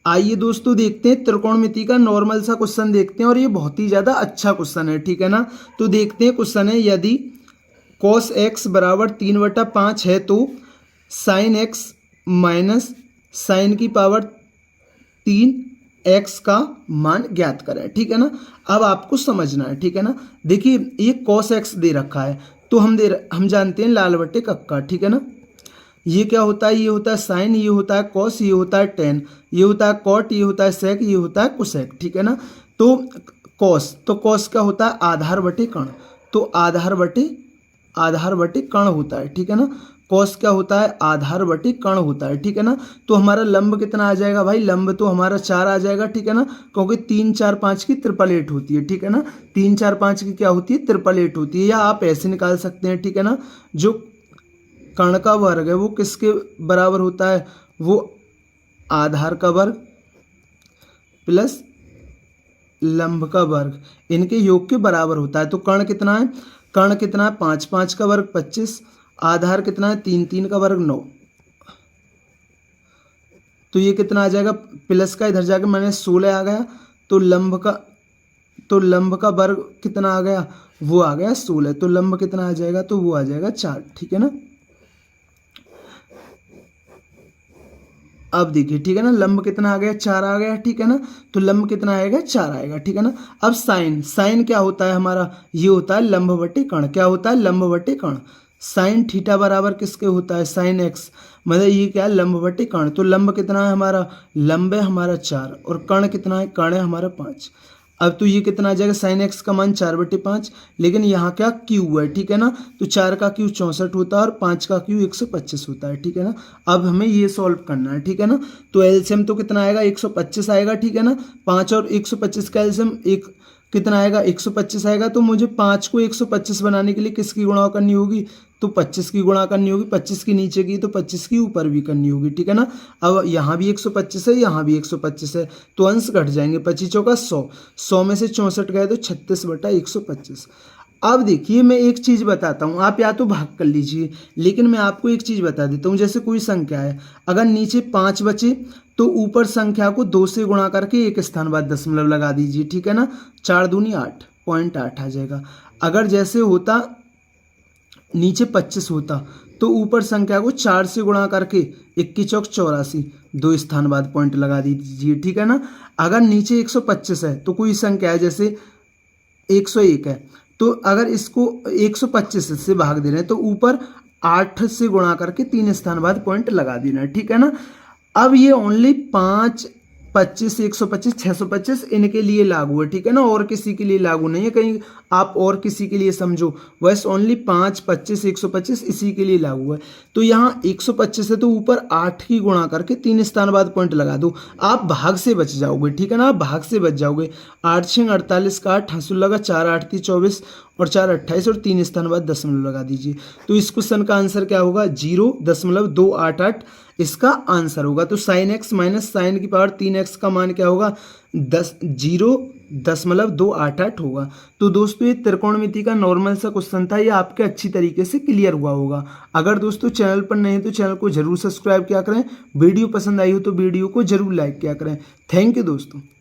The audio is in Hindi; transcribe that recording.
आइए दोस्तों देखते हैं त्रिकोणमिति का नॉर्मल सा क्वेश्चन देखते हैं और ये बहुत ही ज़्यादा अच्छा क्वेश्चन है, ठीक है ना। तो देखते हैं क्वेश्चन है, यदि cos x बराबर 3/5 है तो sin x माइनस साइन की पावर 3x का मान ज्ञात करें, ठीक है ना। अब आपको समझना है, ठीक है ना। देखिए ये cos x दे रखा है तो हम जानते हैं लाल बट्टे कक्का, ठीक है ना। ये क्या होता है, ये होता है साइन, ये होता है कॉस, ये होता है टेन, ये होता है कॉट, ये होता है सेक, ये होता है कुसेक, ठीक है ना। तो कॉस क्या होता है, आधार बटे कण, तो आधार बटे कण होता है, ठीक है ना। कॉस क्या होता है, आधार बटे कण होता है, ठीक है ना। तो हमारा लंब कितना आ जाएगा भाई, लंब तो हमारा 4 आ जाएगा, ठीक है ना, क्योंकि 3 4 5 की ट्रिपल एट होती है, ठीक है ना। 3 4 5 की क्या होती है, ट्रिपल एट होती है, या आप ऐसे निकाल सकते हैं, ठीक है ना। जो कर्ण का वर्ग है वो किसके बराबर होता है, वो आधार का वर्ग प्लस लंब का वर्ग, इनके योग के बराबर होता है। तो कर्ण कितना है, 5 5 का वर्ग 25, आधार कितना है 3 3 का वर्ग 9, तो ये कितना आ जाएगा, प्लस का इधर जाके मैंने 16 आ गया, तो लंब का वर्ग कितना आ गया, वो आ गया 16, तो लंब कितना आ जाएगा, तो वो आ जाएगा 4, ठीक है ना। अब देखिए, ठीक है ना, लंब कितना आ गया, 4 आ गया, ठीक है ना। तो लंब कितना आएगा, 4 आएगा, ठीक है ना। अब साइन क्या होता है हमारा, ये होता है लंब बटे कर्ण, क्या होता है, लंब बटे कर्ण। साइन थीटा बराबर किसके होता है, साइन एक्स, मतलब ये क्या है, लंब बटे कर्ण। तो लंब कितना है हमारा, लंब है हमारा 4, और कर्ण कितना है, कर्ण है हमारा 5। अब तो ये कितना आ जाएगा, साइन एक्स का मान 4/5, लेकिन यहाँ क्या क्यू है, ठीक है ना। तो 4 का क्यू 64 होता है और 5 का क्यू 125 होता है, ठीक है ना। अब हमें ये सॉल्व करना है, ठीक है ना। तो एलसीएम तो कितना आएगा, 125 आएगा, ठीक है ना। 5 और 125 का एलसीएम कितना आएगा, 125 आएगा। तो मुझे 5 को 125 बनाने के लिए किसकी गुणा करनी होगी, तो 25 की गुणा करनी होगी, 25 की नीचे की तो 25 की ऊपर भी करनी होगी, ठीक है ना। अब यहाँ भी 125 है, यहाँ भी 125 है, तो अंश घट जाएंगे, 25 चौका 100, 100 में से 64 गए तो 36/125। अब देखिए मैं एक चीज़ बताता हूँ, आप या तो भाग कर लीजिए, लेकिन मैं आपको एक चीज़ बता देता हूँ। जैसे कोई संख्या है, अगर नीचे 5 बचे तो ऊपर संख्या को 2 से गुणा करके एक स्थान बाद दशमलव लगा दीजिए, ठीक है ना। 4 दूनी 8, 0.8 आ जाएगा। अगर जैसे होता नीचे 25 होता तो ऊपर संख्या को 4 से गुणा करके 21 चौक 84, 2 स्थान बाद पॉइंट लगा दीजिए, ठीक है ना। अगर नीचे 125 है तो कोई संख्या है, जैसे 101 है, तो अगर इसको 125 से भाग दे रहे हैं तो ऊपर 8 से गुणा करके 3 स्थान बाद पॉइंट लगा देना है, ठीक है ना। अब ये ओनली 5 25 125 625 इनके लिए लागू है, ठीक है ना, और किसी के लिए लागू नहीं है, कहीं आप और किसी के लिए समझो, बस ओनली 5 25 125 इसी के लिए लागू है। तो यहाँ 125 है तो ऊपर 8 की गुणा करके 3 स्थान बाद पॉइंट लगा दो, आप भाग से बच जाओगे, ठीक है ना, आप भाग से बच जाओगे। 8 6 48 का 8 हंसुल लगा, 4 8 3 24 और 4 28 और 3 स्थान बाद दशमलव लगा दीजिए। तो इस क्वेश्चन का आंसर क्या होगा, 0.288 इसका आंसर होगा। तो साइन एक्स माइनस साइन की पावर 3x का मान क्या होगा, 0.288 होगा। तो दोस्तों ये त्रिकोणमिति का नॉर्मल सा क्वेश्चन था, ये आपके अच्छी तरीके से क्लियर हुआ होगा। अगर दोस्तों चैनल पर नए हैं तो चैनल को जरूर सब्सक्राइब किया करें, वीडियो पसंद आई हो तो वीडियो को जरूर लाइक किया करें। थैंक यू दोस्तों।